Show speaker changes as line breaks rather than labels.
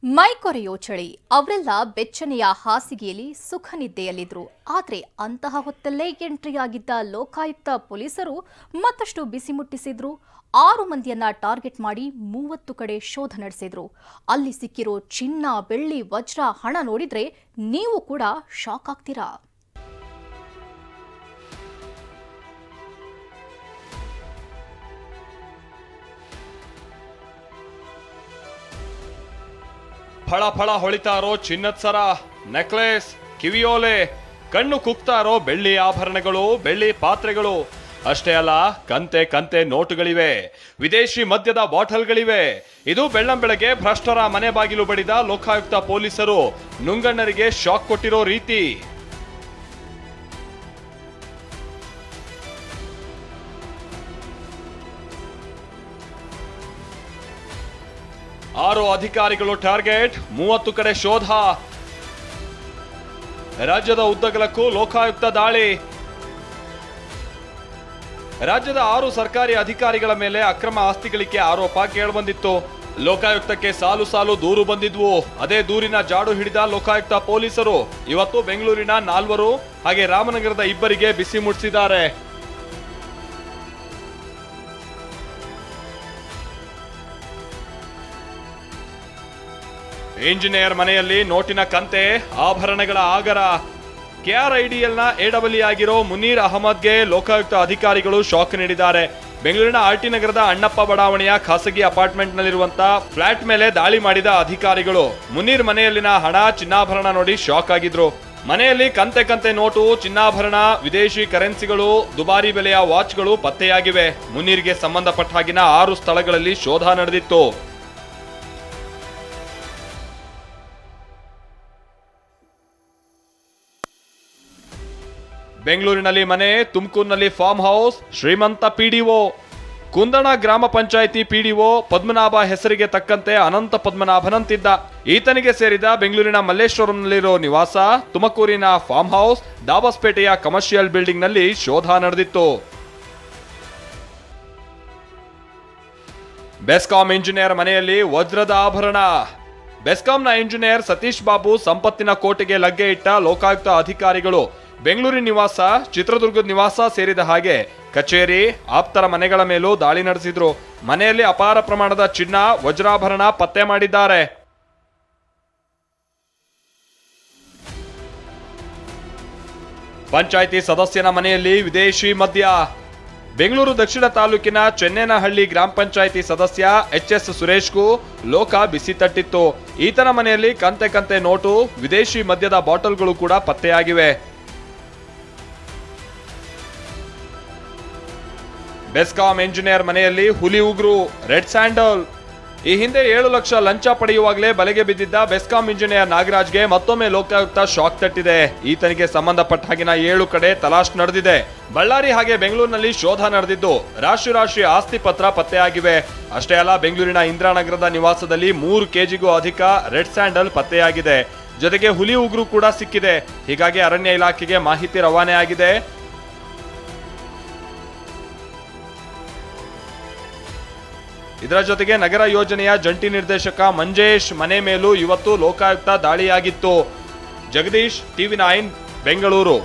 ಮೈ ಕೊರೆಯೋ ಚಳಿ ಅವರೆಲ್ಲ ಬೆಚ್ಚನೆಯ ಹಾಸಿಗೆಯಲ್ಲಿ ಸುಖ ನಿದ್ದೆಯಲ್ಲಿದ್ರು. ಆದರೆ ಅಂತಹ ಹೊತ್ತಲ್ಲೇ ಎಂಟ್ರಿಯಾಗಿದ್ದ ಲೋಕಾಯುಕ್ತ ಪೊಲೀಸರು ಮತ್ತಷ್ಟು ಬಿಸಿ ಮುಟ್ಟಿಸಿದ್ರು. 6 ಮಂದಿಯನ್ನ ಟಾರ್ಗೆಟ್ ಮಾಡಿ 30 ಕಡೆ ಶೋಧ ನಡೆಸಿದ್ರು. ಅಲ್ಲಿ ಸಿಕ್ಕಿರೋ ಚಿನ್ನ, ಬೆಳ್ಳಿ, ವಜ್ರ, ಹಣ ನೋಡಿದ್ರೆ ನೀವು ಕೂಡ ಶಾಕ್ ಆಗ್ತೀರಾ.
ಫಳ ಫಳ ಹೊಳಿತಾ ಇರೋ ಚಿನ್ನದ ಸರ, ನೆಕ್ಲೆಸ್, ಕಿವಿಯೋಲೆ, ಕಣ್ಣು ಕುಗ್ತಾ ಇರೋ ಬೆಳ್ಳಿ ಆಭರಣಗಳು, ಬೆಳ್ಳಿ ಪಾತ್ರೆಗಳು. ಅಷ್ಟೇ ಅಲ್ಲ, ಕಂತೆ ಕಂತೆ ನೋಟುಗಳಿವೆ, ವಿದೇಶಿ ಮದ್ಯದ ಬಾಟಲ್ಗಳಿವೆ. ಇದು ಬೆಳ್ಳಂಬೆಳಗ್ಗೆ ಭ್ರಷ್ಟರ ಮನೆ ಬಾಗಿಲು ಬಡಿದ ಲೋಕಾಯುಕ್ತ ಪೊಲೀಸರು ನುಂಗಣ್ಣರಿಗೆ ಶಾಕ್ ಕೊಟ್ಟಿರೋ ರೀತಿ. 6 ಅಧಿಕಾರಿಗಳು ಟಾರ್ಗೆಟ್, 30 ಕಡೆ ಶೋಧ. ರಾಜ್ಯದ ಉದ್ದಗಲಕ್ಕೂ ಲೋಕಾಯುಕ್ತ ದಾಳಿ. ರಾಜ್ಯದ 6 ಸರ್ಕಾರಿ ಅಧಿಕಾರಿಗಳ ಮೇಲೆ ಅಕ್ರಮ ಆಸ್ತಿ ಗಳಿಕೆ ಆರೋಪ ಕೇಳಿಬಂದಿತ್ತು. ಲೋಕಾಯುಕ್ತಕ್ಕೆ ಸಾಲು ಸಾಲು ದೂರು ಬಂದಿದ್ವು. ಅದೇ ದೂರಿನ ಜಾಡು ಹಿಡಿದ ಲೋಕಾಯುಕ್ತ ಪೊಲೀಸರು ಇವತ್ತು ಬೆಂಗಳೂರಿನ 4 ಹಾಗೆ ರಾಮನಗರದ 2 ಬಿಸಿ ಮುಟ್ಟಿಸಿದ್ದಾರೆ. ಇಂಜಿನಿಯರ್ ಮನೆಯಲ್ಲಿ ನೋಟಿನ ಕಂತೆ, ಆಭರಣಗಳ ಆಗರ. KRIDLನ AEE ಆಗಿರೋ ಮುನೀರ್ ಅಹಮದ್ಗೆ ಲೋಕಾಯುಕ್ತ ಅಧಿಕಾರಿಗಳು ಶಾಕ್ ನೀಡಿದ್ದಾರೆ. ಬೆಂಗಳೂರಿನ RT ನಗರದ ಅಣ್ಣಪ್ಪ ಬಡಾವಣೆಯ ಖಾಸಗಿ ಅಪಾರ್ಟ್ಮೆಂಟ್ನಲ್ಲಿರುವಂತಹ ಫ್ಲಾಟ್ ಮೇಲೆ ದಾಳಿ ಮಾಡಿದ ಅಧಿಕಾರಿಗಳು ಮುನೀರ್ ಮನೆಯಲ್ಲಿನ ಹಣ, ಚಿನ್ನಾಭರಣ ನೋಡಿ ಶಾಕ್ ಆಗಿದ್ರು. ಮನೆಯಲ್ಲಿ ಕಂತೆ ಕಂತೆ ನೋಟು, ಚಿನ್ನಾಭರಣ, ವಿದೇಶಿ ಕರೆನ್ಸಿಗಳು, ದುಬಾರಿ ಬೆಲೆಯ ವಾಚ್ಗಳು ಪತ್ತೆಯಾಗಿವೆ. ಮುನೀರ್ಗೆ ಸಂಬಂಧಪಟ್ಟ ಹಾಗಿನ 6 ಸ್ಥಳಗಳಲ್ಲಿ ಶೋಧ ನಡೆದಿತ್ತು. ಬೆಂಗಳೂರಿನಲ್ಲಿ ಮನೆ, ತುಮಕೂರಿನಲ್ಲಿ ಫಾರ್ಮ್ ಹೌಸ್, ಶ್ರೀಮಂತ PDO. ಕುಂದಣ ಗ್ರಾಮ ಪಂಚಾಯಿತಿ PDO ಪದ್ಮನಾಭ ಹೆಸರಿಗೆ ತಕ್ಕಂತೆ ಅನಂತ ಪದ್ಮನಾಭನಂತಿದ್ದ. ಈತನಿಗೆ ಸೇರಿದ ಬೆಂಗಳೂರಿನ ಮಲ್ಲೇಶ್ವರಂನಲ್ಲಿರೋ ನಿವಾಸ, ತುಮಕೂರಿನ ಫಾರ್ಮ್ ಹೌಸ್, ದಾಬಸ್ಪೇಟೆಯ ಕಮರ್ಷಿಯಲ್ ಬಿಲ್ಡಿಂಗ್ ನಲ್ಲಿ ಶೋಧ ನಡೆದಿತ್ತು. ಬೆಸ್ಕಾಂ ಇಂಜಿನಿಯರ್ ಮನೆಯಲ್ಲಿ ವಜ್ರದ ಆಭರಣ. ಬೆಸ್ಕಾಂನ ಇಂಜಿನಿಯರ್ ಸತೀಶ್ ಬಾಬು ಸಂಪತ್ತಿನ ಕೋಟೆಗೆ ಲಗ್ಗೆ ಇಟ್ಟ ಲೋಕಾಯುಕ್ತ ಅಧಿಕಾರಿಗಳು ಬೆಂಗಳೂರಿನ ನಿವಾಸ, ಚಿತ್ರದುರ್ಗದ ನಿವಾಸ ಸೇರಿದ ಹಾಗೆ ಕಚೇರಿ, ಆಪ್ತರ ಮನೆಗಳ ಮೇಲೂ ದಾಳಿ ನಡೆಸಿದ್ರು. ಮನೆಯಲ್ಲಿ ಅಪಾರ ಪ್ರಮಾಣದ ಚಿನ್ನ, ವಜ್ರಾಭರಣ ಪತ್ತೆ ಮಾಡಿದ್ದಾರೆ. ಪಂಚಾಯಿತಿ ಸದಸ್ಯನ ಮನೆಯಲ್ಲಿ ವಿದೇಶಿ ಮದ್ಯ. ಬೆಂಗಳೂರು ದಕ್ಷಿಣ ತಾಲೂಕಿನ ಚೆನ್ನೇನಹಳ್ಳಿ ಗ್ರಾಮ ಪಂಚಾಯಿತಿ ಸದಸ್ಯ HS ಸುರೇಶ್ಗೂ ಲೋಕ ಬಿಸಿ ತಟ್ಟಿತ್ತು. ಈತನ ಮನೆಯಲ್ಲಿ ಕಂತೆ ಕಂತೆ ನೋಟು, ವಿದೇಶಿ ಮದ್ಯದ ಬಾಟಲ್ಗಳು ಕೂಡ ಪತ್ತೆಯಾಗಿವೆ. ಬೆಸ್ಕಾಂ ಇಂಜಿನಿಯರ್ ಮನೆಯಲ್ಲಿ ಹುಲಿ ಉಗುರು, ರೆಡ್ ಸ್ಯಾಂಡಲ್. ಈ ಹಿಂದೆ 7 ಲಕ್ಷ ಲಂಚ ಪಡೆಯುವಾಗಲೇ ಬಲೆಗೆ ಬಿದ್ದಿದ್ದ ಬೆಸ್ಕಾಂ ಇಂಜಿನಿಯರ್ ನಾಗರಾಜ್ಗೆ ಮತ್ತೊಮ್ಮೆ ಲೋಕಾಯುಕ್ತ ಶಾಕ್ ತಟ್ಟಿದೆ. ಈತನಿಗೆ ಸಂಬಂಧಪಟ್ಟ ಹಾಗಿನ 7 ಕಡೆ ತಲಾಶ್ ನಡೆದಿದೆ. ಬಳ್ಳಾರಿ ಹಾಗೆ ಬೆಂಗಳೂರಿನಲ್ಲಿ ಶೋಧ ನಡೆದಿದ್ದು ರಾಶಿ ಆಸ್ತಿ ಪತ್ರ ಪತ್ತೆಯಾಗಿವೆ. ಅಷ್ಟೇ ಅಲ್ಲ, ಬೆಂಗಳೂರಿನ ಇಂದಿರಾನಗರದ ನಿವಾಸದಲ್ಲಿ 3 kgಗೂ ಅಧಿಕ ರೆಡ್ ಸ್ಯಾಂಡಲ್ ಪತ್ತೆಯಾಗಿದೆ. ಜೊತೆಗೆ ಹುಲಿ ಉಗುರು ಕೂಡ ಸಿಕ್ಕಿದೆ. ಹೀಗಾಗಿ ಅರಣ್ಯ ಇಲಾಖೆಗೆ ಮಾಹಿತಿ ರವಾನೆ ಆಗಿದೆ. ಇದರ ಜೊತೆಗೆ ನಗರ ಯೋಜನೆಯ ಜಂಟಿ ನಿರ್ದೇಶಕ ಮಂಜೇಶ್ ಮನೆ ಮೇಲೂ ಇವತ್ತು ಲೋಕಾಯುಕ್ತ ದಾಳಿಯಾಗಿತ್ತು. ಜಗದೀಶ್, TV9 ಬೆಂಗಳೂರು.